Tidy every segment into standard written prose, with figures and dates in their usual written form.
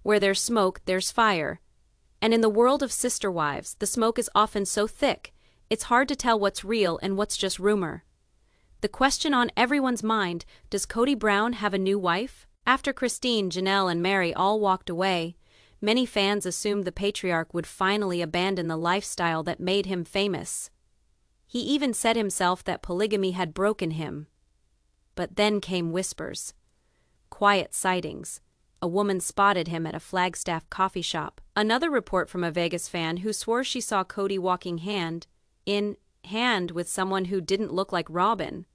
Where there's smoke, there's fire. And in the world of sister wives, the smoke is often so thick, it's hard to tell what's real and what's just rumor. The question on everyone's mind, does Kody Brown have a new wife? After Christine, Janelle, and Meri all walked away, many fans assumed the patriarch would finally abandon the lifestyle that made him famous. He even said himself that polygamy had broken him. But then came whispers. Quiet sightings. A woman spotted him at a Flagstaff coffee shop. Another report from a Vegas fan who swore she saw Kody walking hand in hand with someone who didn't look like Robyn.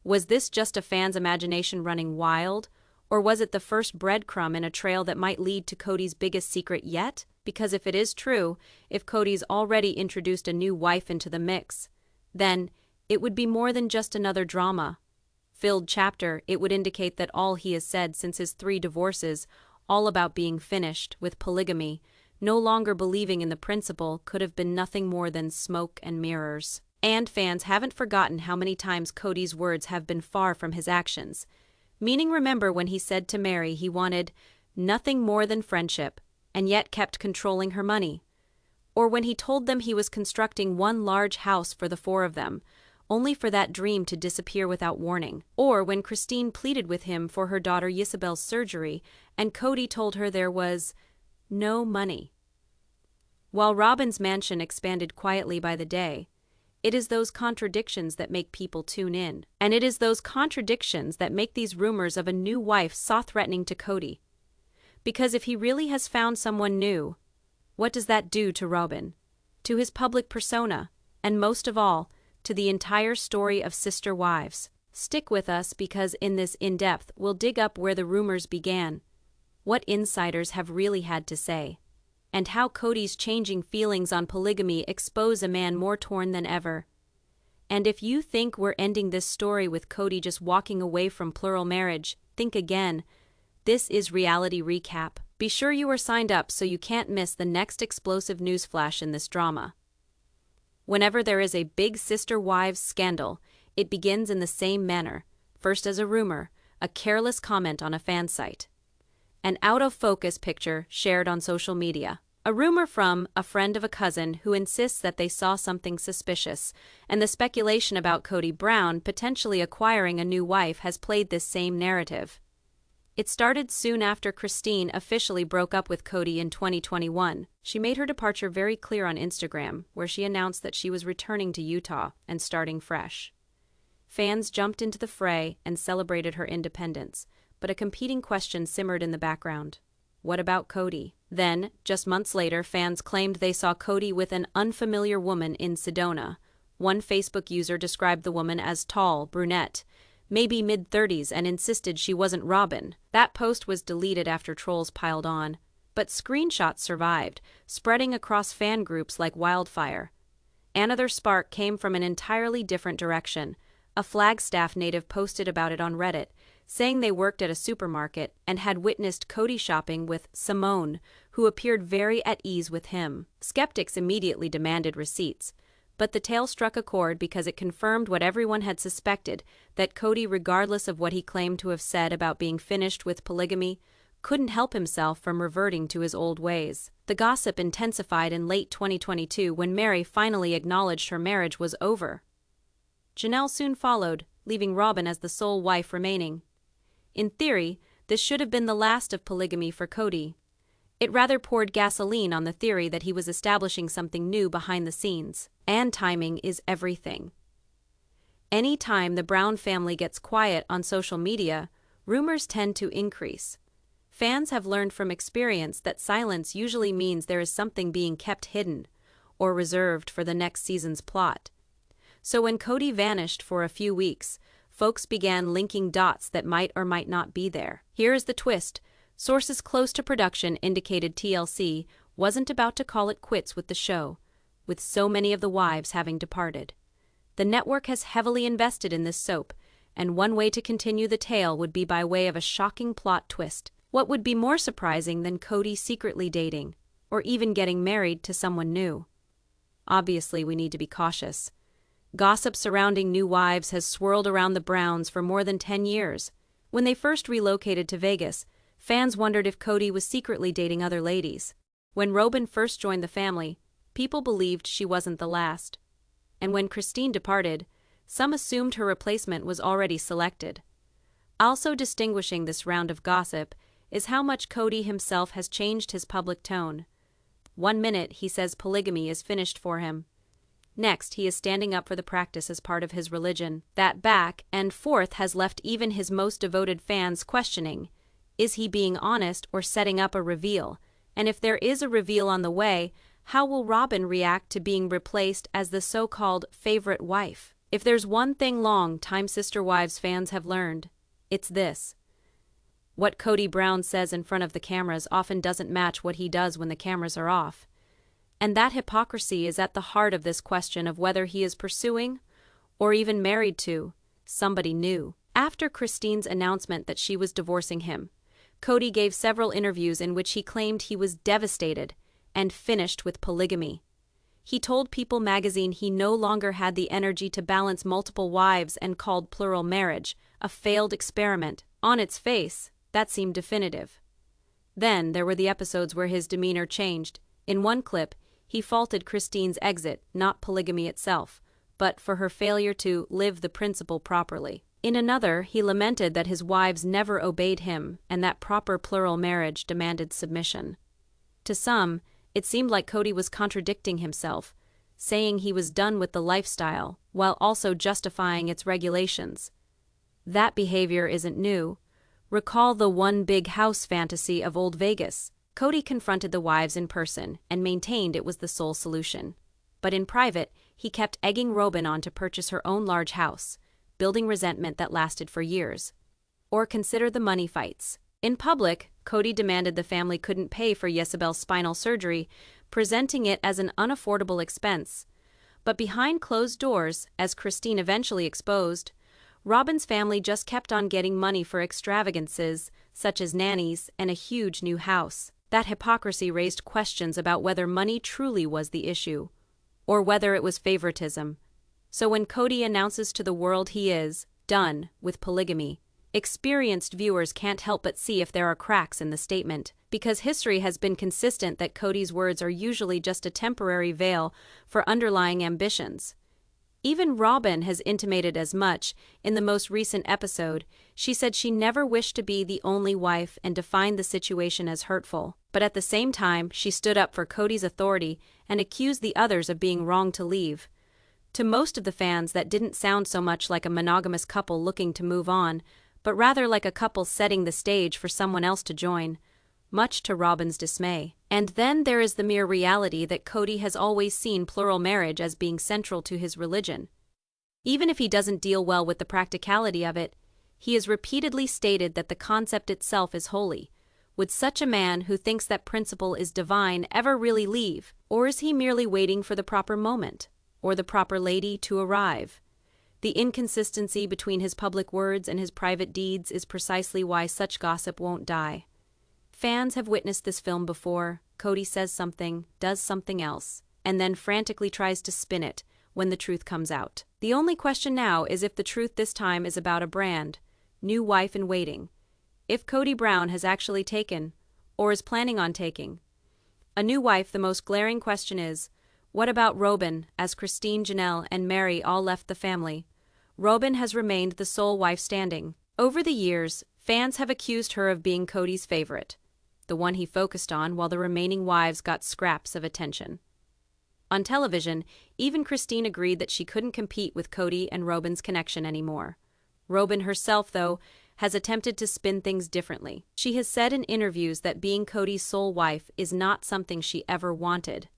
Was this just a fan's imagination running wild, or was it the first breadcrumb in a trail that might lead to Kody's biggest secret yet? Because if it is true, if Kody's already introduced a new wife into the mix, then it would be more than just another drama-filled chapter. It would indicate that all he has said since his 3 divorces, all about being finished with polygamy, no longer believing in the principle, could have been nothing more than smoke and mirrors. And fans haven't forgotten how many times Kody's words have been far from his actions. Meaning, remember when he said to Meri he wanted nothing more than friendship, and yet kept controlling her money? Or when he told them he was constructing one large house for the 4 of them, only for that dream to disappear without warning? Or when Christine pleaded with him for her daughter Isabel's surgery, and Kody told her there was no money? While Robyn's mansion expanded quietly by the day, it is those contradictions that make people tune in. And it is those contradictions that make these rumors of a new wife so threatening to Kody. Because if he really has found someone new, what does that do to Robyn, to his public persona, and most of all, to the entire story of sister wives? Stick with us, because in this in-depth, we'll dig up where the rumors began, what insiders have really had to say, and how Kody's changing feelings on polygamy expose a man more torn than ever. And if you think we're ending this story with Kody just walking away from plural marriage, think again. This is Reality Recap. Be sure you are signed up so you can't miss the next explosive news flash in this drama. Whenever there is a big sister wives scandal, it begins in the same manner, first as a rumor, a careless comment on a fan site, an out-of-focus picture shared on social media, a rumor from a friend of a cousin who insists that they saw something suspicious, and the speculation about Kody Brown potentially acquiring a new wife has played this same narrative. It started soon after Christine officially broke up with Kody in 2021. She made her departure very clear on Instagram, where she announced that she was returning to Utah and starting fresh. Fans jumped into the fray and celebrated her independence, but a competing question simmered in the background. What about Kody? Then, just months later, fans claimed they saw Kody with an unfamiliar woman in Sedona. One Facebook user described the woman as tall, brunette, maybe mid-30s, and insisted she wasn't Robyn. That post was deleted after trolls piled on, but screenshots survived, spreading across fan groups like wildfire. Another spark came from an entirely different direction. A Flagstaff native posted about it on Reddit, saying they worked at a supermarket and had witnessed Kody shopping with Simone, who appeared very at ease with him. Skeptics immediately demanded receipts, but the tale struck a chord because it confirmed what everyone had suspected, that Kody, regardless of what he claimed to have said about being finished with polygamy, couldn't help himself from reverting to his old ways. The gossip intensified in late 2022 when Meri finally acknowledged her marriage was over. Janelle soon followed, leaving Robyn as the sole wife remaining. In theory, this should have been the last of polygamy for Kody. It rather poured gasoline on the theory that he was establishing something new behind the scenes. And timing is everything. Any time the Brown family gets quiet on social media, rumors tend to increase. Fans have learned from experience that silence usually means there is something being kept hidden or reserved for the next season's plot. So when Kody vanished for a few weeks, folks began linking dots that might or might not be there. Here is the twist. Sources close to production indicated TLC wasn't about to call it quits with the show, with so many of the wives having departed. The network has heavily invested in this soap, and one way to continue the tale would be by way of a shocking plot twist. What would be more surprising than Kody secretly dating, or even getting married to someone new? Obviously, we need to be cautious. Gossip surrounding new wives has swirled around the Browns for more than 10 years. When they first relocated to Vegas, Fans wondered if Kody was secretly dating other ladies. When Robyn first joined the family, people believed she wasn't the last. And when Christine departed, some assumed her replacement was already selected. Also distinguishing this round of gossip is how much Kody himself has changed his public tone. One minute he says polygamy is finished for him. Next, he is standing up for the practice as part of his religion. That back and forth has left even his most devoted fans questioning, is he being honest or setting up a reveal? And if there is a reveal on the way, how will Robyn react to being replaced as the so-called favorite wife? If there's one thing long-time Sister Wives fans have learned, it's this. What Kody Brown says in front of the cameras often doesn't match what he does when the cameras are off. And that hypocrisy is at the heart of this question of whether he is pursuing, or even married to, somebody new. After Christine's announcement that she was divorcing him, Kody gave several interviews in which he claimed he was devastated and finished with polygamy. He told People magazine he no longer had the energy to balance multiple wives and called plural marriage a failed experiment. On its face, that seemed definitive. Then there were the episodes where his demeanor changed. In one clip, he faulted Christine's exit, not polygamy itself, but for her failure to live the principle properly. In another, he lamented that his wives never obeyed him and that proper plural marriage demanded submission. To some, it seemed like Kody was contradicting himself, saying he was done with the lifestyle, while also justifying its regulations. That behavior isn't new. Recall the one big house fantasy of old Vegas. Kody confronted the wives in person and maintained it was the sole solution. But in private, he kept egging Robyn on to purchase her own large house, building resentment that lasted for years. Or consider the money fights. In public, Kody demanded the family couldn't pay for Jezebel's spinal surgery, presenting it as an unaffordable expense. But behind closed doors, as Christine eventually exposed, Robyn's family just kept on getting money for extravagances, such as nannies and a huge new house. That hypocrisy raised questions about whether money truly was the issue, or whether it was favoritism. So when Kody announces to the world he is done with polygamy, experienced viewers can't help but see if there are cracks in the statement, because history has been consistent that Kody's words are usually just a temporary veil for underlying ambitions. Even Robyn has intimated as much. In the most recent episode, she said she never wished to be the only wife and defined the situation as hurtful. But at the same time, she stood up for Kody's authority and accused the others of being wrong to leave. To most of the fans, that didn't sound so much like a monogamous couple looking to move on, but rather like a couple setting the stage for someone else to join, much to Robyn's dismay. And then there is the mere reality that Kody has always seen plural marriage as being central to his religion. Even if he doesn't deal well with the practicality of it, he has repeatedly stated that the concept itself is holy. Would such a man who thinks that principle is divine ever really leave, or is he merely waiting for the proper moment, or the proper lady to arrive? The inconsistency between his public words and his private deeds is precisely why such gossip won't die. Fans have witnessed this film before. Kody says something, does something else, and then frantically tries to spin it when the truth comes out. The only question now is if the truth this time is about a brand, new wife in waiting. If Kody Brown has actually taken, or is planning on taking, a new wife. The most glaring question is, what about Robyn? As Christine, Janelle, and Meri all left the family, Robyn has remained the sole wife standing. Over the years, fans have accused her of being Kody's favorite, the one he focused on while the remaining wives got scraps of attention. On television, even Christine agreed that she couldn't compete with Kody and Robyn's connection anymore. Robyn herself, though, has attempted to spin things differently. She has said in interviews that being Kody's sole wife is not something she ever wanted.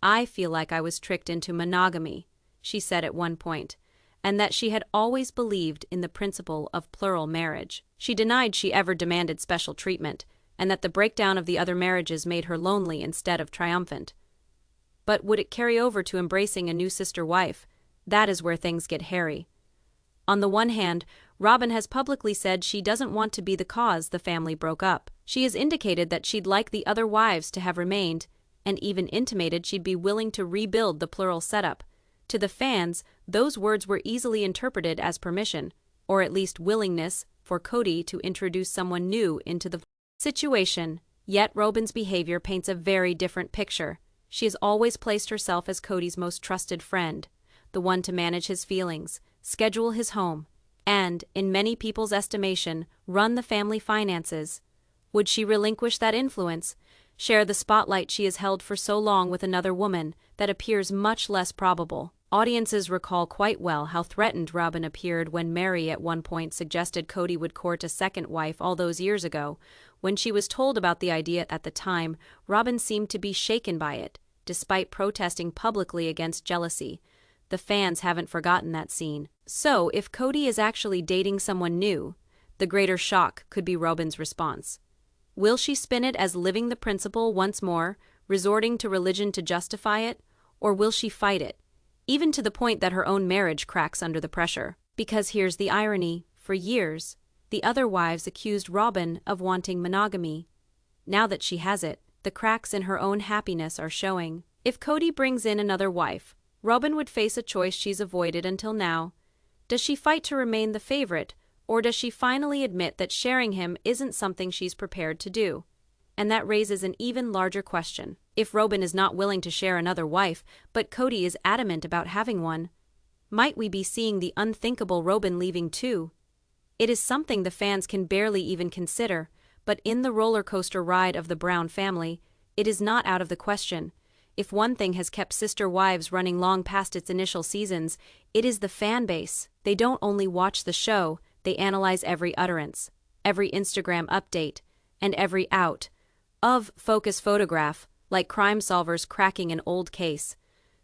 "I feel like I was tricked into monogamy," she said at one point, and that she had always believed in the principle of plural marriage. She denied she ever demanded special treatment, and that the breakdown of the other marriages made her lonely instead of triumphant. But would it carry over to embracing a new sister wife? That is where things get hairy. On the one hand, Robyn has publicly said she doesn't want to be the cause the family broke up. She has indicated that she'd like the other wives to have remained, and even intimated she'd be willing to rebuild the plural setup. To the fans, those words were easily interpreted as permission, or at least willingness, for Kody to introduce someone new into the situation, yet Robyn's behavior paints a very different picture. She has always placed herself as Kody's most trusted friend, the one to manage his feelings, schedule his home, and, in many people's estimation, run the family finances. Would she relinquish that influence, share the spotlight she has held for so long with another woman? That appears much less probable. Audiences recall quite well how threatened Robyn appeared when Meri at one point suggested Kody would court a second wife all those years ago. When she was told about the idea at the time, Robyn seemed to be shaken by it, despite protesting publicly against jealousy. The fans haven't forgotten that scene. So, if Kody is actually dating someone new, the greater shock could be Robyn's response. Will she spin it as living the principle once more, resorting to religion to justify it, or will she fight it, even to the point that her own marriage cracks under the pressure? Because here's the irony, for years, the other wives accused Robyn of wanting monogamy. Now that she has it, the cracks in her own happiness are showing. If Kody brings in another wife, Robyn would face a choice she's avoided until now. Does she fight to remain the favorite, or does she finally admit that sharing him isn't something she's prepared to do? And that raises an even larger question. If Robyn is not willing to share another wife, but Kody is adamant about having one, might we be seeing the unthinkable Robyn leaving too? It is something the fans can barely even consider, but in the roller coaster ride of the Brown family, it is not out of the question. If one thing has kept Sister Wives running long past its initial seasons, it is the fan base. They don't only watch the show, they analyze every utterance, every Instagram update, and every out-of-focus photograph, like crime solvers cracking an old case.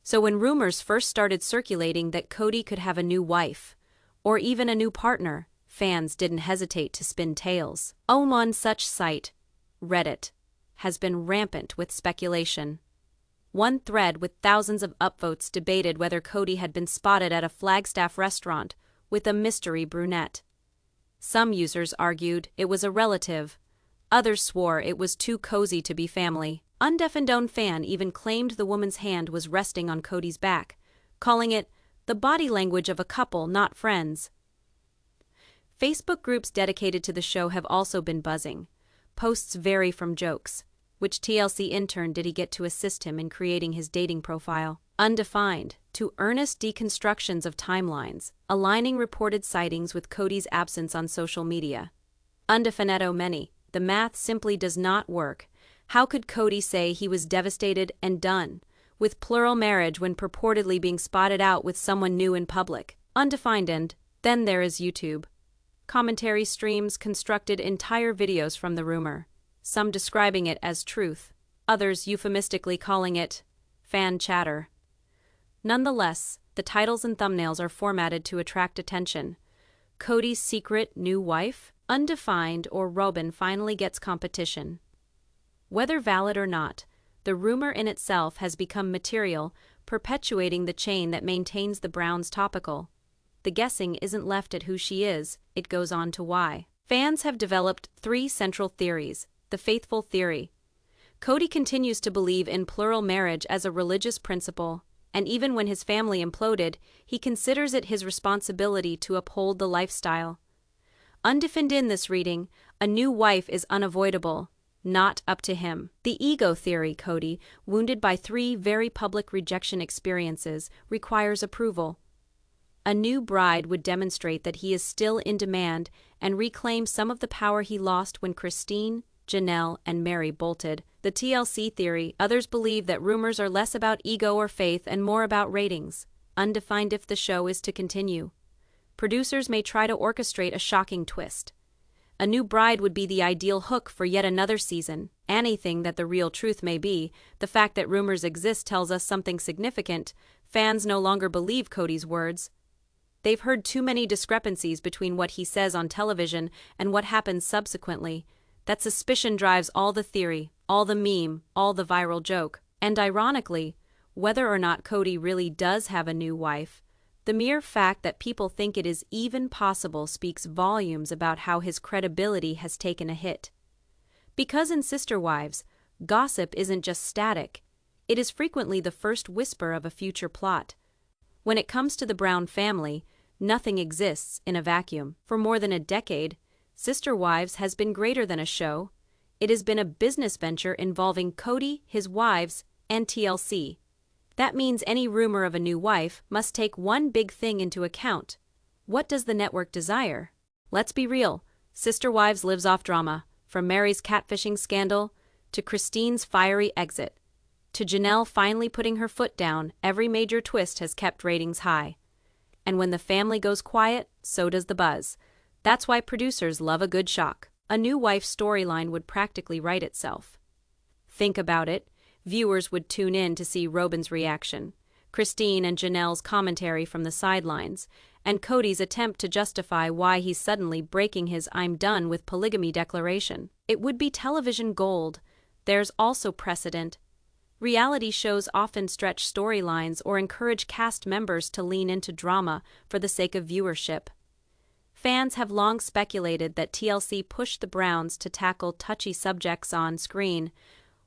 So when rumors first started circulating that Kody could have a new wife, or even a new partner, fans didn't hesitate to spin tales. One such site, Reddit, has been rampant with speculation. One thread with thousands of upvotes debated whether Kody had been spotted at a Flagstaff restaurant with a mystery brunette. Some users argued it was a relative. Others swore it was too cozy to be family. Undefendone fan even claimed the woman's hand was resting on Kody's back, calling it the body language of a couple, not friends. Facebook groups dedicated to the show have also been buzzing. Posts vary from jokes. Which TLC intern did he get to assist him in creating his dating profile? Undefined, to earnest deconstructions of timelines, aligning reported sightings with Kody's absence on social media. Undefinito many, the math simply does not work. How could Kody say he was devastated and done with plural marriage when purportedly being spotted out with someone new in public? Undefined. And then there is YouTube. Commentary streams constructed entire videos from the rumor, some describing it as truth, others euphemistically calling it fan chatter. Nonetheless, the titles and thumbnails are formatted to attract attention. Kody's secret new wife? Undefined, or Robyn finally gets competition. Whether valid or not, the rumor in itself has become material, perpetuating the chain that maintains the Browns topical. The guessing isn't left at who she is, it goes on to why. Fans have developed three central theories. The faithful theory. Kody continues to believe in plural marriage as a religious principle, and even when his family imploded, he considers it his responsibility to uphold the lifestyle. Undefined in this reading, a new wife is unavoidable, not up to him. The ego theory. Kody, wounded by 3 very public rejection experiences, requires approval. A new bride would demonstrate that he is still in demand and reclaim some of the power he lost when Christine, Janelle, and Meri bolted. The TLC theory. Others believe that rumors are less about ego or faith and more about ratings. Undefined. If the show is to continue, producers may try to orchestrate a shocking twist. A new bride would be the ideal hook for yet another season. Anything that the real truth may be, the fact that rumors exist tells us something significant. Fans no longer believe Kody's words. They've heard too many discrepancies between what he says on television and what happens subsequently. That suspicion drives all the theory, all the meme, all the viral joke. And ironically, whether or not Kody really does have a new wife, the mere fact that people think it is even possible speaks volumes about how his credibility has taken a hit. Because in Sister Wives, gossip isn't just static, it is frequently the first whisper of a future plot. When it comes to the Brown family, nothing exists in a vacuum. For more than a decade, Sister Wives has been greater than a show. It has been a business venture involving Kody, his wives, and TLC. That means any rumor of a new wife must take one big thing into account. What does the network desire? Let's be real, Sister Wives lives off drama, from Meri's catfishing scandal to Christine's fiery exit. To Janelle finally putting her foot down, every major twist has kept ratings high. And when the family goes quiet, so does the buzz. That's why producers love a good shock. A new wife storyline would practically write itself. Think about it. Viewers would tune in to see Robyn's reaction, Christine and Janelle's commentary from the sidelines, and Kody's attempt to justify why he's suddenly breaking his "I'm done with polygamy" declaration. It would be television gold. There's also precedent. Reality shows often stretch storylines or encourage cast members to lean into drama for the sake of viewership. Fans have long speculated that TLC pushed the Browns to tackle touchy subjects on screen,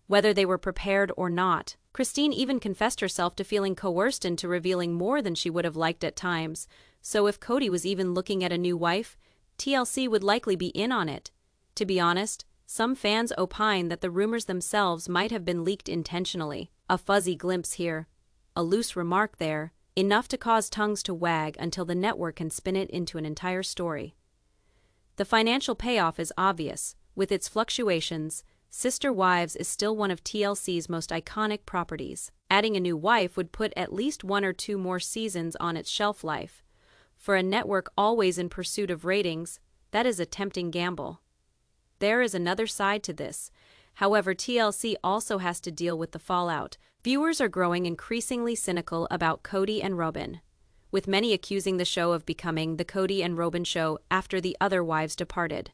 whether they were prepared or not. Christine even confessed herself to feeling coerced into revealing more than she would have liked at times, so if Kody was even looking at a new wife, TLC would likely be in on it. To be honest, some fans opine that the rumors themselves might have been leaked intentionally. A fuzzy glimpse here, a loose remark there, enough to cause tongues to wag until the network can spin it into an entire story. The financial payoff is obvious. With its fluctuations, Sister Wives is still one of TLC's most iconic properties. Adding a new wife would put at least 1 or 2 more seasons on its shelf life. For a network always in pursuit of ratings, that is a tempting gamble. There is another side to this. However, TLC also has to deal with the fallout. Viewers are growing increasingly cynical about Kody and Robyn, with many accusing the show of becoming the Kody and Robyn show after the other wives departed.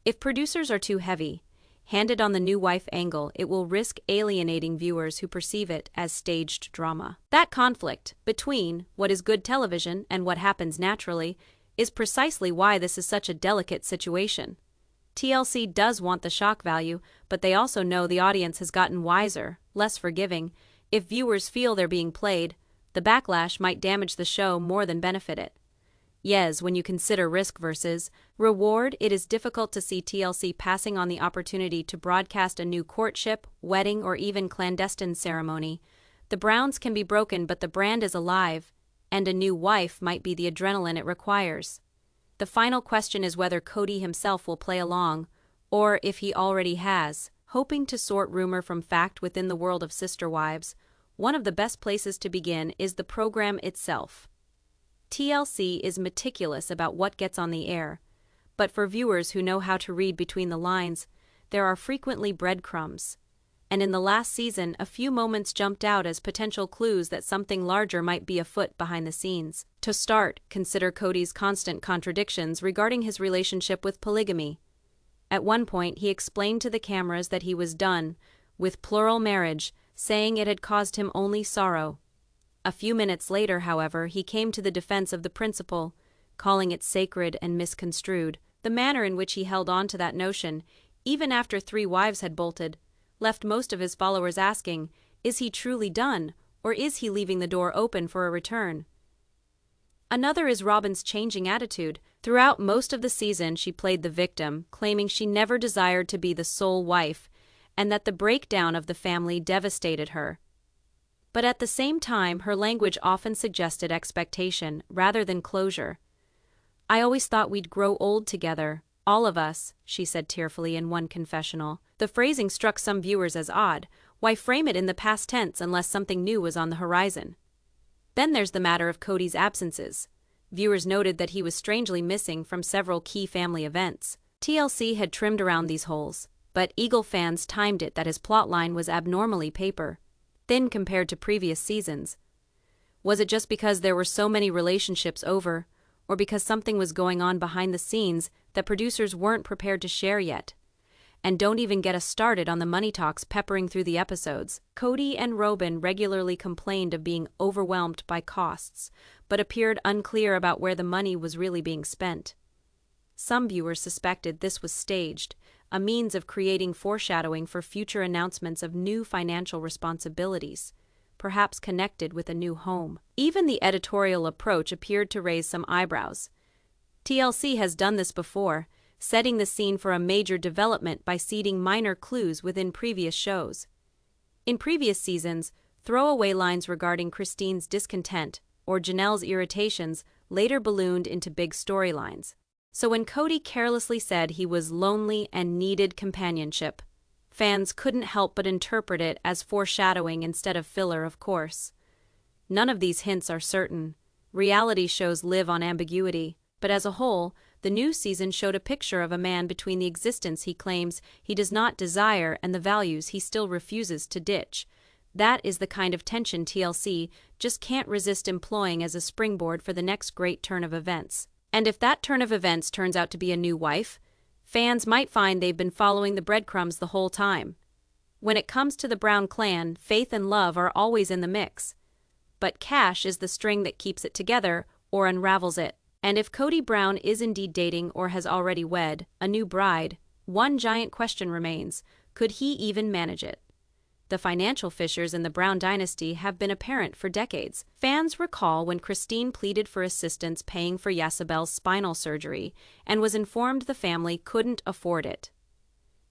If producers are too heavy-handed on the new wife angle, it will risk alienating viewers who perceive it as staged drama. That conflict between what is good television and what happens naturally is precisely why this is such a delicate situation. TLC does want the shock value, but they also know the audience has gotten wiser, less forgiving. If viewers feel they're being played, the backlash might damage the show more than benefit it. Yes, when you consider risk versus reward, it is difficult to see TLC passing on the opportunity to broadcast a new courtship, wedding, or even clandestine ceremony. The Browns can be broken, but the brand is alive, and a new wife might be the adrenaline it requires. The final question is whether Kody himself will play along, or if he already has. Hoping to sort rumor from fact within the world of Sister Wives, one of the best places to begin is the program itself. TLC is meticulous about what gets on the air, but for viewers who know how to read between the lines, there are frequently breadcrumbs. And in the last season, a few moments jumped out as potential clues that something larger might be afoot behind the scenes. To start, consider Kody's constant contradictions regarding his relationship with polygamy. At one point, he explained to the cameras that he was done with plural marriage, saying it had caused him only sorrow. A few minutes later, however, he came to the defense of the principle, calling it sacred and misconstrued. The manner in which he held on to that notion, even after 3 wives had bolted, left most of his followers asking, is he truly done, or is he leaving the door open for a return? Another is Robyn's changing attitude. Throughout most of the season, she played the victim, claiming she never desired to be the sole wife, and that the breakdown of the family devastated her. But at the same time, her language often suggested expectation rather than closure. "I always thought we'd grow old together, all of us," she said tearfully in one confessional. The phrasing struck some viewers as odd. Why frame it in the past tense unless something new was on the horizon? Then there's the matter of Kody's absences. Viewers noted that he was strangely missing from several key family events. TLC had trimmed around these holes, but Eagle fans timed it that his plotline was abnormally paper-thin compared to previous seasons. Was it just because there were so many relationships over, or because something was going on behind the scenes that producers weren't prepared to share yet? And don't even get us started on the money talks peppering through the episodes. Kody and Robyn regularly complained of being overwhelmed by costs, but appeared unclear about where the money was really being spent. Some viewers suspected this was staged, a means of creating foreshadowing for future announcements of new financial responsibilities, perhaps connected with a new home. Even the editorial approach appeared to raise some eyebrows. TLC has done this before, setting the scene for a major development by seeding minor clues within previous shows. In previous seasons, throwaway lines regarding Christine's discontent or Janelle's irritations later ballooned into big storylines. So when Kody carelessly said he was lonely and needed companionship, fans couldn't help but interpret it as foreshadowing instead of filler, of course. None of these hints are certain. Reality shows live on ambiguity, but as a whole, the new season showed a picture of a man between the existence he claims he does not desire and the values he still refuses to ditch. That is the kind of tension TLC just can't resist employing as a springboard for the next great turn of events. And if that turn of events turns out to be a new wife, fans might find they've been following the breadcrumbs the whole time. When it comes to the Brown clan, faith and love are always in the mix. But cash is the string that keeps it together or unravels it. And if Kody Brown is indeed dating or has already wed a new bride, one giant question remains: could he even manage it? The financial fissures in the Brown dynasty have been apparent for decades. Fans recall when Christine pleaded for assistance paying for Jezebel's spinal surgery and was informed the family couldn't afford it.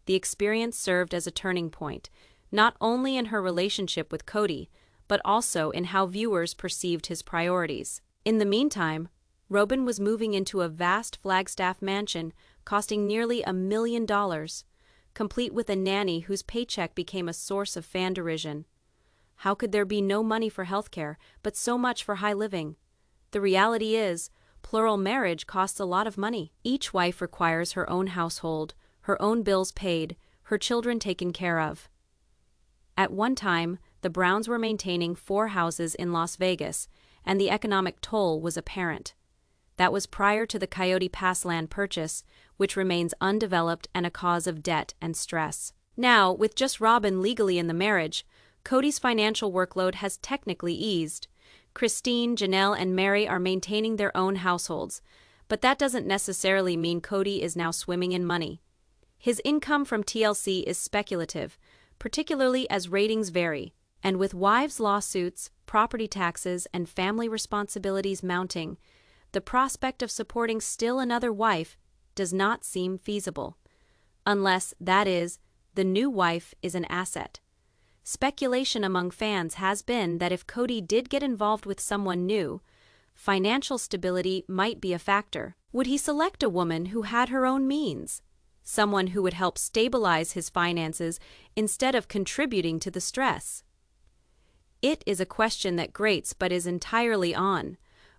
The experience served as a turning point, not only in her relationship with Kody, but also in how viewers perceived his priorities. In the meantime, Robyn was moving into a vast Flagstaff mansion costing nearly $1 million, complete with a nanny whose paycheck became a source of fan derision. How could there be no money for healthcare, but so much for high living? The reality is, plural marriage costs a lot of money. Each wife requires her own household, her own bills paid, her children taken care of. At one time, the Browns were maintaining 4 houses in Las Vegas, and the economic toll was apparent. That was prior to the Coyote Pass land purchase, which remains undeveloped and a cause of debt and stress. Now, with just Robyn legally in the marriage, Kody's financial workload has technically eased. Christine, Janelle, and Meri are maintaining their own households, but that doesn't necessarily mean Kody is now swimming in money. His income from TLC is speculative, particularly as ratings vary, and with wives' lawsuits, property taxes, and family responsibilities mounting, the prospect of supporting still another wife does not seem feasible. Unless, that is, the new wife is an asset. Speculation among fans has been that if Kody did get involved with someone new, financial stability might be a factor. Would he select a woman who had her own means? Someone who would help stabilize his finances instead of contributing to the stress? It is a question that grates but is entirely on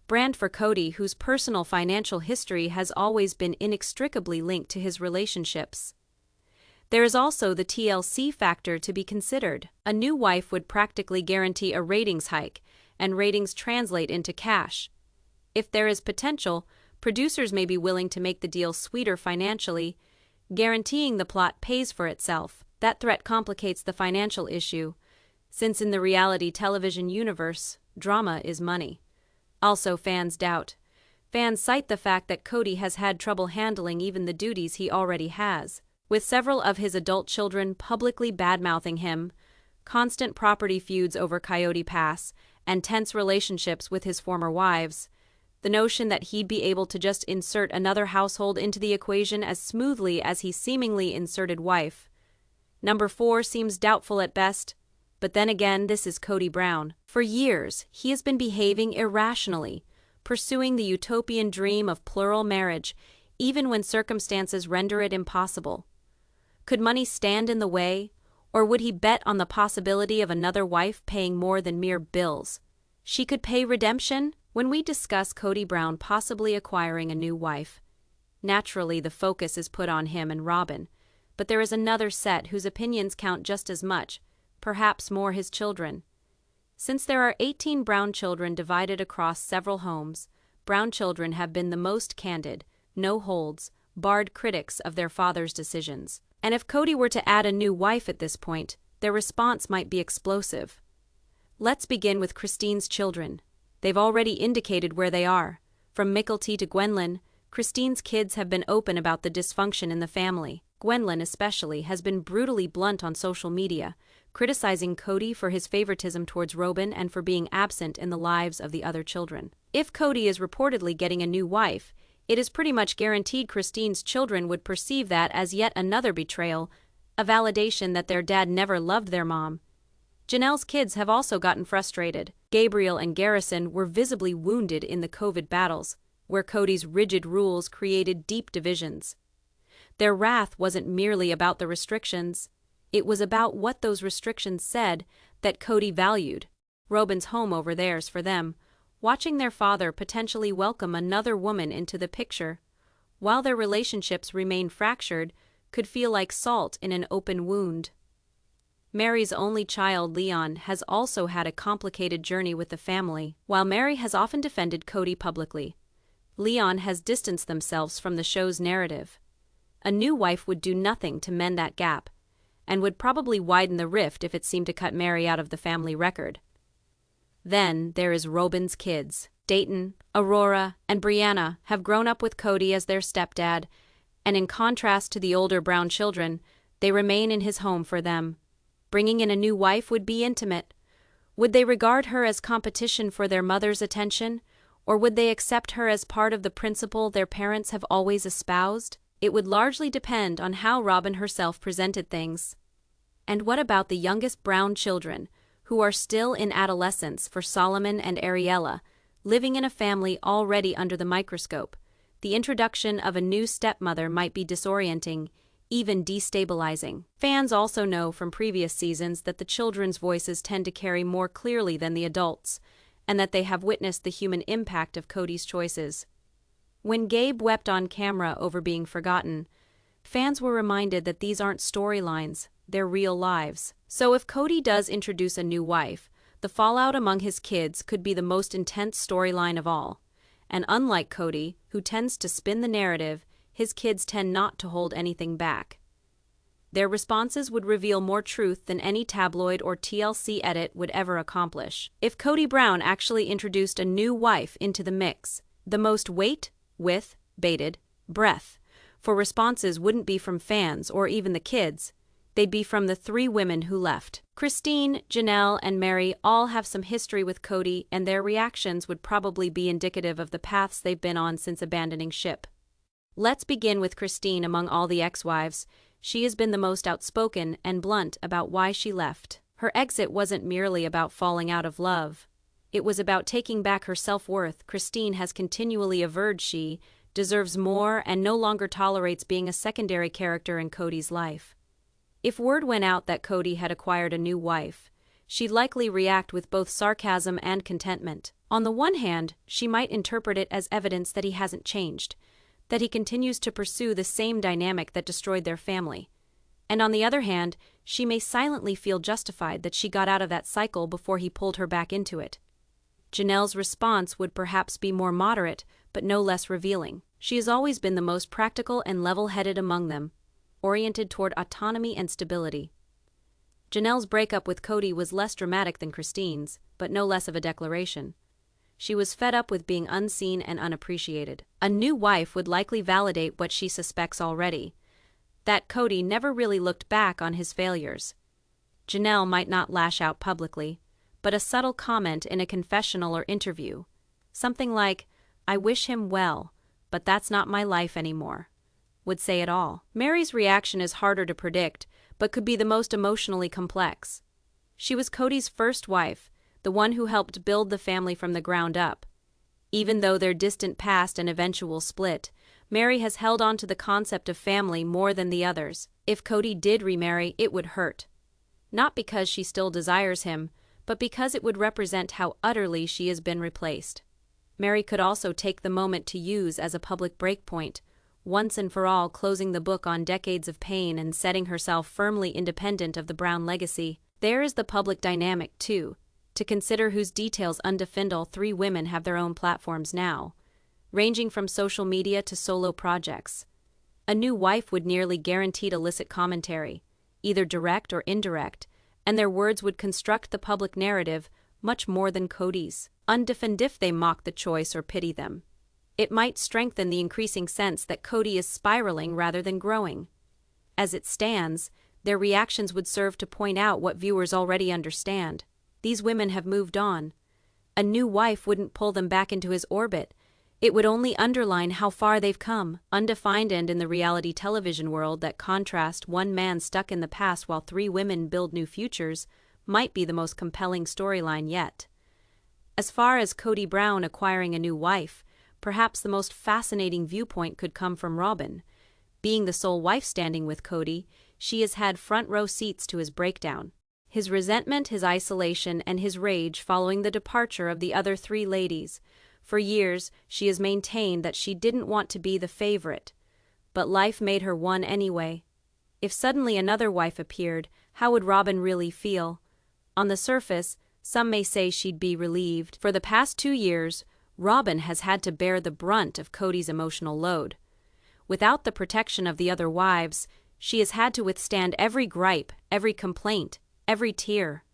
brand for Kody, whose personal financial history has always been inextricably linked to his relationships. There is also the TLC factor to be considered. A new wife would practically guarantee a ratings hike, and ratings translate into cash. If there is potential, producers may be willing to make the deal sweeter financially, guaranteeing the plot pays for itself. That threat complicates the financial issue, since in the reality television universe, drama is money. Also, fans doubt. Fans cite the fact that Kody has had trouble handling even the duties he already has, with several of his adult children publicly bad-mouthing him, constant property feuds over Coyote Pass, and tense relationships with his former wives. The notion that he'd be able to just insert another household into the equation as smoothly as he seemingly inserted wife. Number 4 seems doubtful at best. But then again, this is Kody Brown. For years, he has been behaving irrationally, pursuing the utopian dream of plural marriage, even when circumstances render it impossible. Could money stand in the way, or would he bet on the possibility of another wife paying more than mere bills? She could pay redemption? When we discuss Kody Brown possibly acquiring a new wife, naturally the focus is put on him and Robyn, but there is another set whose opinions count just as much, perhaps more: his children. Since there are 18 Brown children divided across several homes, Brown children have been the most candid, no-holds-barred critics of their father's decisions. And if Kody were to add a new wife at this point, their response might be explosive. Let's begin with Christine's children. They've already indicated where they are. From Mykelti to Gwendlyn, Christine's kids have been open about the dysfunction in the family. Gwendlyn especially has been brutally blunt on social media, criticizing Kody for his favoritism towards Robyn and for being absent in the lives of the other children. If Kody is reportedly getting a new wife, it is pretty much guaranteed Christine's children would perceive that as yet another betrayal, a validation that their dad never loved their mom. Janelle's kids have also gotten frustrated. Gabriel and Garrison were visibly wounded in the COVID battles, where Kody's rigid rules created deep divisions. Their wrath wasn't merely about the restrictions, it was about what those restrictions said that Kody valued. Robyn's home over theirs for them, watching their father potentially welcome another woman into the picture, while their relationships remain fractured, could feel like salt in an open wound. Meri's only child, Leon, has also had a complicated journey with the family. While Meri has often defended Kody publicly, Leon has distanced themselves from the show's narrative. A new wife would do nothing to mend that gap, and would probably widen the rift if it seemed to cut Meri out of the family record. Then there is Robyn's kids. Dayton, Aurora, and Brianna have grown up with Kody as their stepdad, and in contrast to the older Brown children, they remain in his home for them. Bringing in a new wife would be intimate. Would they regard her as competition for their mother's attention, or would they accept her as part of the principle their parents have always espoused? It would largely depend on how Robyn herself presented things. And what about the youngest Brown children, who are still in adolescence for Solomon and Ariella, living in a family already under the microscope? The introduction of a new stepmother might be disorienting, even destabilizing. Fans also know from previous seasons that the children's voices tend to carry more clearly than the adults, and that they have witnessed the human impact of Kody's choices. When Gabe wept on camera over being forgotten, fans were reminded that these aren't storylines, they're real lives. So if Kody does introduce a new wife, the fallout among his kids could be the most intense storyline of all. And unlike Kody, who tends to spin the narrative, his kids tend not to hold anything back. Their responses would reveal more truth than any tabloid or TLC edit would ever accomplish. If Kody Brown actually introduced a new wife into the mix, the most weight, with bated breath for responses wouldn't be from fans or even the kids, they'd be from the three women who left. Christine, Janelle, and Meri all have some history with Kody, and their reactions would probably be indicative of the paths they've been on since abandoning ship. Let's begin with Christine. Among all the ex-wives, she has been the most outspoken and blunt about why she left. Her exit wasn't merely about falling out of love. It was about taking back her self-worth. Christine has continually averred she deserves more and no longer tolerates being a secondary character in Kody's life. If word went out that Kody had acquired a new wife, she'd likely react with both sarcasm and contentment. On the one hand, she might interpret it as evidence that he hasn't changed, that he continues to pursue the same dynamic that destroyed their family. And on the other hand, she may silently feel justified that she got out of that cycle before he pulled her back into it. Janelle's response would perhaps be more moderate, but no less revealing. She has always been the most practical and level-headed among them, oriented toward autonomy and stability. Janelle's breakup with Kody was less dramatic than Christine's, but no less of a declaration. She was fed up with being unseen and unappreciated. A new wife would likely validate what she suspects already, that Kody never really looked back on his failures. Janelle might not lash out publicly, but a subtle comment in a confessional or interview, something like, "I wish him well, but that's not my life anymore," would say it all. Meri's reaction is harder to predict, but could be the most emotionally complex. She was Kody's first wife, the one who helped build the family from the ground up. Even though their distant past and eventual split, Meri has held on to the concept of family more than the others. If Kody did remarry, it would hurt. Not because she still desires him, but because it would represent how utterly she has been replaced. Meri could also take the moment to use as a public breakpoint, once and for all closing the book on decades of pain and setting herself firmly independent of the Brown legacy. There is the public dynamic, too, to consider, whose details undefend. All three women have their own platforms now, ranging from social media to solo projects. A new wife would nearly guaranteed elicit commentary, either direct or indirect, and their words would construct the public narrative much more than Kody's. Undefend if they mock the choice or pity them. It might strengthen the increasing sense that Kody is spiraling rather than growing. As it stands, their reactions would serve to point out what viewers already understand. These women have moved on. A new wife wouldn't pull them back into his orbit. It would only underline how far they've come. Undefined and in the reality television world, that contrast, one man stuck in the past while three women build new futures, might be the most compelling storyline yet. As far as Kody Brown acquiring a new wife, perhaps the most fascinating viewpoint could come from Robyn. Being the sole wife standing with Kody, she has had front row seats to his breakdown. His resentment, his isolation, and his rage following the departure of the other three ladies. For years, she has maintained that she didn't want to be the favorite, but life made her one anyway. If suddenly another wife appeared, how would Robyn really feel? On the surface, some may say she'd be relieved. For the past 2 years, Robyn has had to bear the brunt of Kody's emotional load. Without the protection of the other wives, she has had to withstand every gripe, every complaint, every tear.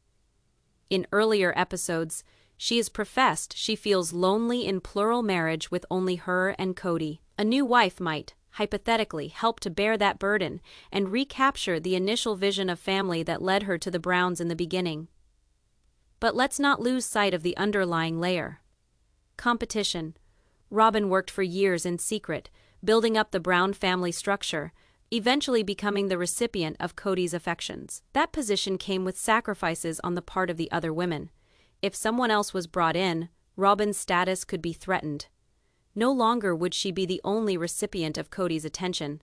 In earlier episodes, she has professed she feels lonely in plural marriage with only her and Kody. A new wife might, hypothetically, help to bear that burden and recapture the initial vision of family that led her to the Browns in the beginning. But let's not lose sight of the underlying layer. Competition. Robyn worked for years in secret, building up the Brown family structure, eventually becoming the recipient of Kody's affections. That position came with sacrifices on the part of the other women. If someone else was brought in, Robyn's status could be threatened. No longer would she be the only recipient of Kody's attention,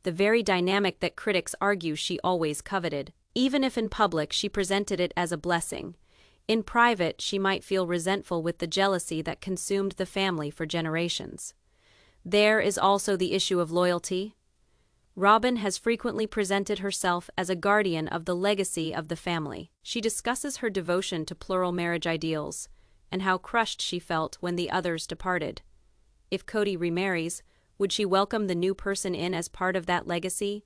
the very dynamic that critics argue she always coveted. Even if in public she presented it as a blessing, in private she might feel resentful with the jealousy that consumed the family for generations. There is also the issue of loyalty. Robyn has frequently presented herself as a guardian of the legacy of the family. She discusses her devotion to plural marriage ideals, and how crushed she felt when the others departed. If Kody remarries, would she welcome the new person in as part of that legacy?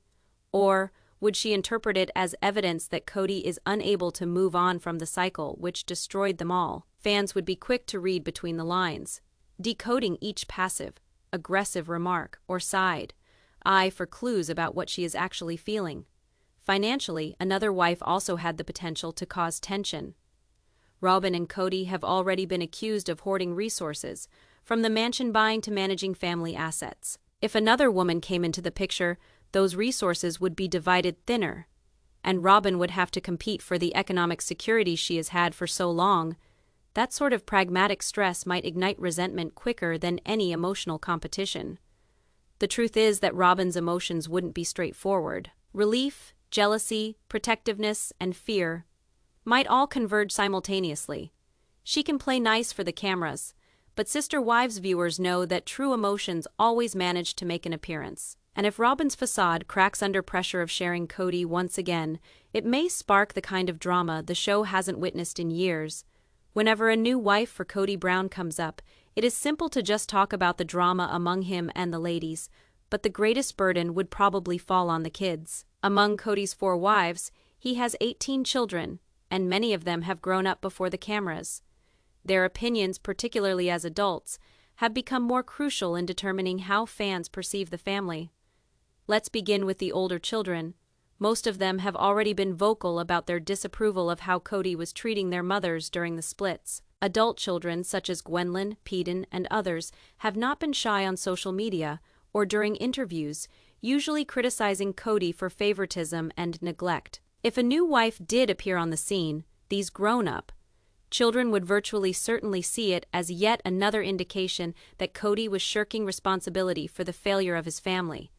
Or would she interpret it as evidence that Kody is unable to move on from the cycle which destroyed them all? Fans would be quick to read between the lines, decoding each passive, aggressive remark or side, for clues about what she is actually feeling. Financially, another wife also had the potential to cause tension. Robyn and Kody have already been accused of hoarding resources, from the mansion buying to managing family assets. If another woman came into the picture, those resources would be divided thinner, and Robyn would have to compete for the economic security she has had for so long. That sort of pragmatic stress might ignite resentment quicker than any emotional competition. The truth is that Robyn's emotions wouldn't be straightforward. Relief, jealousy, protectiveness, and fear might all converge simultaneously. She can play nice for the cameras, but Sister Wives viewers know that true emotions always manage to make an appearance. And if Robyn's facade cracks under pressure of sharing Kody once again, it may spark the kind of drama the show hasn't witnessed in years. Whenever a new wife for Kody Brown comes up, it is simple to just talk about the drama among him and the ladies, but the greatest burden would probably fall on the kids. Among Kody's 4 wives, he has 18 children, and many of them have grown up before the cameras. Their opinions, particularly as adults, have become more crucial in determining how fans perceive the family. Let's begin with the older children. Most of them have already been vocal about their disapproval of how Kody was treating their mothers during the splits. Adult children such as Gwendolyn, Peden, and others have not been shy on social media or during interviews, usually criticizing Kody for favoritism and neglect. If a new wife did appear on the scene, these grown-up children would virtually certainly see it as yet another indication that Kody was shirking responsibility for the failure of his family.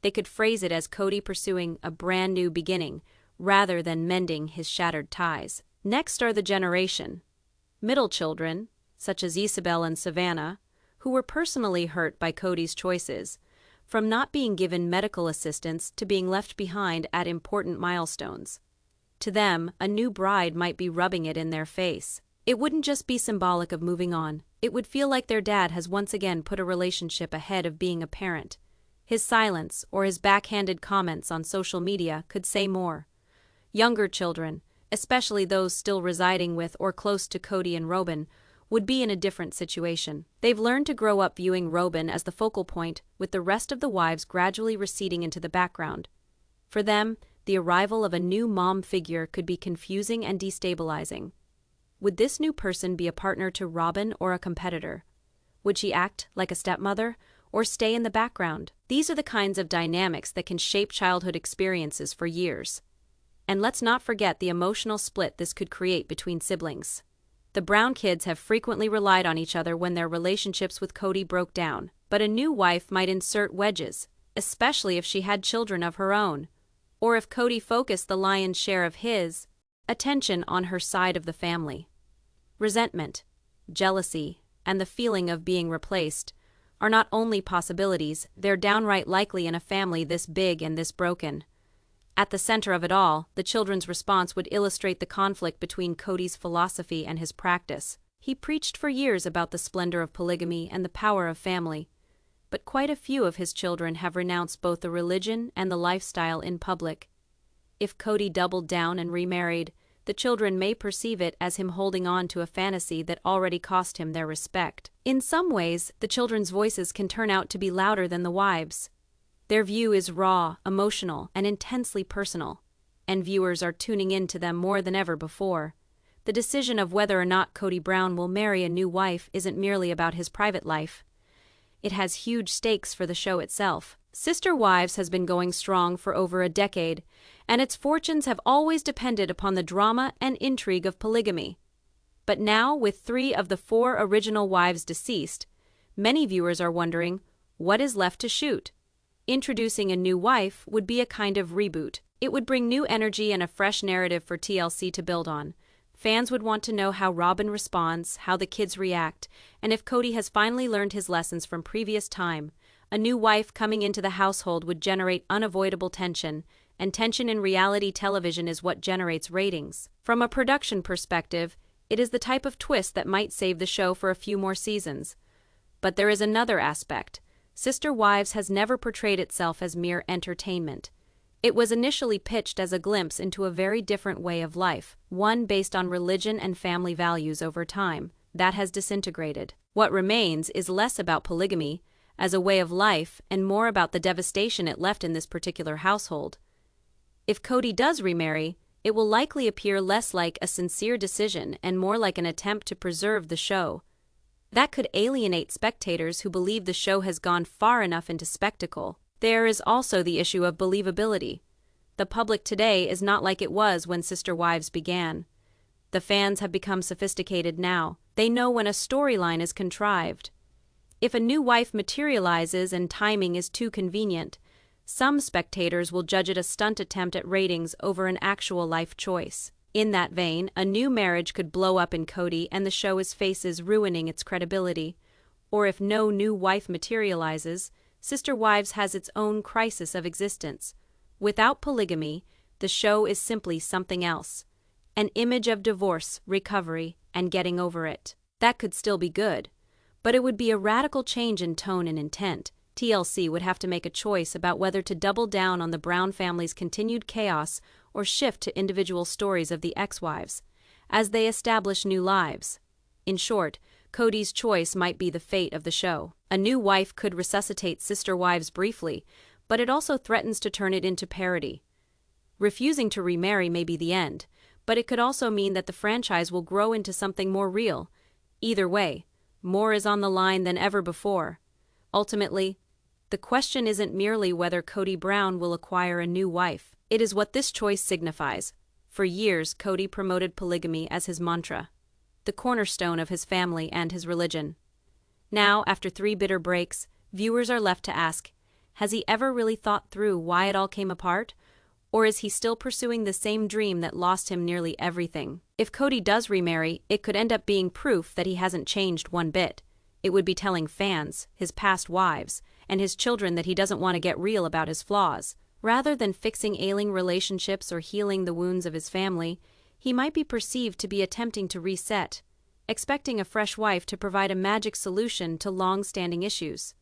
They could phrase it as Kody pursuing a brand new beginning, rather than mending his shattered ties. Next are the generation. Middle children, such as Isabel and Savannah, who were personally hurt by Kody's choices, from not being given medical assistance to being left behind at important milestones. To them, a new bride might be rubbing it in their face. It wouldn't just be symbolic of moving on. It would feel like their dad has once again put a relationship ahead of being a parent. His silence or his backhanded comments on social media could say more. Younger children, especially those still residing with or close to Kody and Robyn, would be in a different situation. They've learned to grow up viewing Robyn as the focal point, with the rest of the wives gradually receding into the background. For them, the arrival of a new mom figure could be confusing and destabilizing. Would this new person be a partner to Robyn or a competitor? Would she act like a stepmother or stay in the background? These are the kinds of dynamics that can shape childhood experiences for years. And let's not forget the emotional split this could create between siblings. The Brown kids have frequently relied on each other when their relationships with Kody broke down, but a new wife might insert wedges, especially if she had children of her own, or if Kody focused the lion's share of his attention on her side of the family. Resentment, jealousy, and the feeling of being replaced are not only possibilities, they're downright likely in a family this big and this broken. At the center of it all, the children's response would illustrate the conflict between Kody's philosophy and his practice. He preached for years about the splendor of polygamy and the power of family, but quite a few of his children have renounced both the religion and the lifestyle in public. If Kody doubled down and remarried, the children may perceive it as him holding on to a fantasy that already cost him their respect. In some ways, the children's voices can turn out to be louder than the wives'. Their view is raw, emotional, and intensely personal, and viewers are tuning in to them more than ever before. The decision of whether or not Kody Brown will marry a new wife isn't merely about his private life. It has huge stakes for the show itself. Sister Wives has been going strong for over a decade, and its fortunes have always depended upon the drama and intrigue of polygamy. But now, with 3 of the 4 original wives deceased, many viewers are wondering, what is left to shoot? Introducing a new wife would be a kind of reboot. It would bring new energy and a fresh narrative for TLC to build on. Fans would want to know how Robyn responds, how the kids react, and if Kody has finally learned his lessons from previous time. A new wife coming into the household would generate unavoidable tension, and tension in reality television is what generates ratings. From a production perspective, it is the type of twist that might save the show for a few more seasons. But there is another aspect. Sister Wives has never portrayed itself as mere entertainment. It was initially pitched as a glimpse into a very different way of life, one based on religion and family values over time. That has disintegrated. What remains is less about polygamy as a way of life and more about the devastation it left in this particular household. If Kody does remarry, it will likely appear less like a sincere decision and more like an attempt to preserve the show. That could alienate spectators who believe the show has gone far enough into spectacle. There is also the issue of believability. The public today is not like it was when Sister Wives began. The fans have become sophisticated now. They know when a storyline is contrived. If a new wife materializes and timing is too convenient, some spectators will judge it a stunt attempt at ratings over an actual life choice. In that vein, a new marriage could blow up in Kody and the show faces ruining its credibility. Or if no new wife materializes, Sister Wives has its own crisis of existence. Without polygamy, the show is simply something else. An image of divorce, recovery, and getting over it. That could still be good, but it would be a radical change in tone and intent. TLC would have to make a choice about whether to double down on the Brown family's continued chaos or shift to individual stories of the ex-wives, as they establish new lives. In short, Kody's choice might be the fate of the show. A new wife could resuscitate Sister Wives briefly, but it also threatens to turn it into parody. Refusing to remarry may be the end, but it could also mean that the franchise will grow into something more real. Either way, more is on the line than ever before. Ultimately, the question isn't merely whether Kody Brown will acquire a new wife. It is what this choice signifies. For years, Kody promoted polygamy as his mantra, the cornerstone of his family and his religion. Now, after 3 bitter breaks, viewers are left to ask, has he ever really thought through why it all came apart? Or is he still pursuing the same dream that lost him nearly everything? If Kody does remarry, it could end up being proof that he hasn't changed one bit. It would be telling fans, his past wives, and his children that he doesn't want to get real about his flaws. Rather than fixing ailing relationships or healing the wounds of his family, he might be perceived to be attempting to reset, expecting a fresh wife to provide a magic solution to long-standing issues.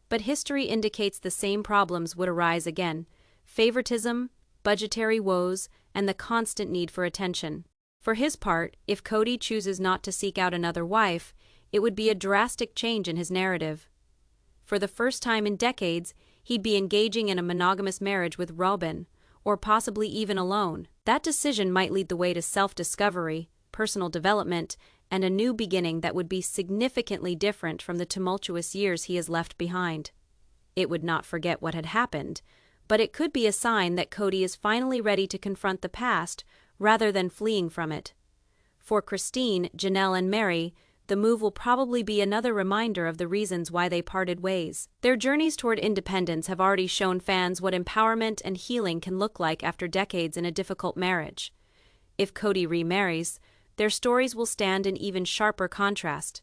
But history indicates the same problems would arise again: favoritism, budgetary woes, and the constant need for attention. For his part, if Kody chooses not to seek out another wife, it would be a drastic change in his narrative. For the first time in decades, he'd be engaging in a monogamous marriage with Robyn, or possibly even alone. That decision might lead the way to self-discovery, personal development, and a new beginning that would be significantly different from the tumultuous years he has left behind. It would not forget what had happened, but it could be a sign that Kody is finally ready to confront the past rather than fleeing from it. For Christine, Janelle, and Meri, the move will probably be another reminder of the reasons why they parted ways. Their journeys toward independence have already shown fans what empowerment and healing can look like after decades in a difficult marriage. If Kody remarries, their stories will stand in even sharper contrast.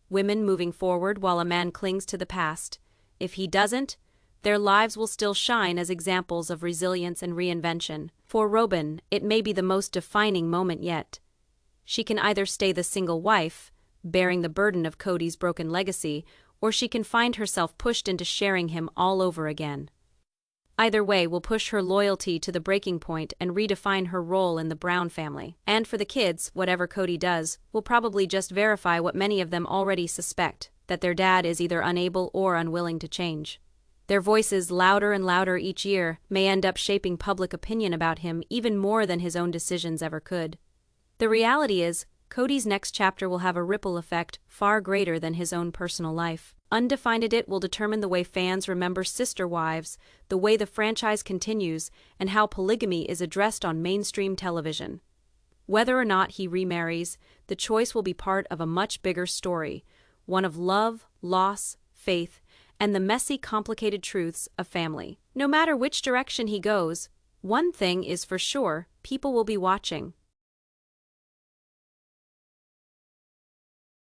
Women moving forward while a man clings to the past. If he doesn't, their lives will still shine as examples of resilience and reinvention. For Robyn, it may be the most defining moment yet. She can either stay the single wife, bearing the burden of Kody's broken legacy, or she can find herself pushed into sharing him all over again. Either way will push her loyalty to the breaking point and redefine her role in the Brown family. And for the kids, whatever Kody does will probably just verify what many of them already suspect, that their dad is either unable or unwilling to change. Their voices, louder and louder each year, may end up shaping public opinion about him even more than his own decisions ever could. The reality is, Kody's next chapter will have a ripple effect far greater than his own personal life. Undefined it will determine the way fans remember sister wives, the way the franchise continues, and how polygamy is addressed on mainstream television. Whether or not he remarries, the choice will be part of a much bigger story, one of love, loss, faith, and the messy, complicated truths of family. No matter which direction he goes, one thing is for sure, people will be watching.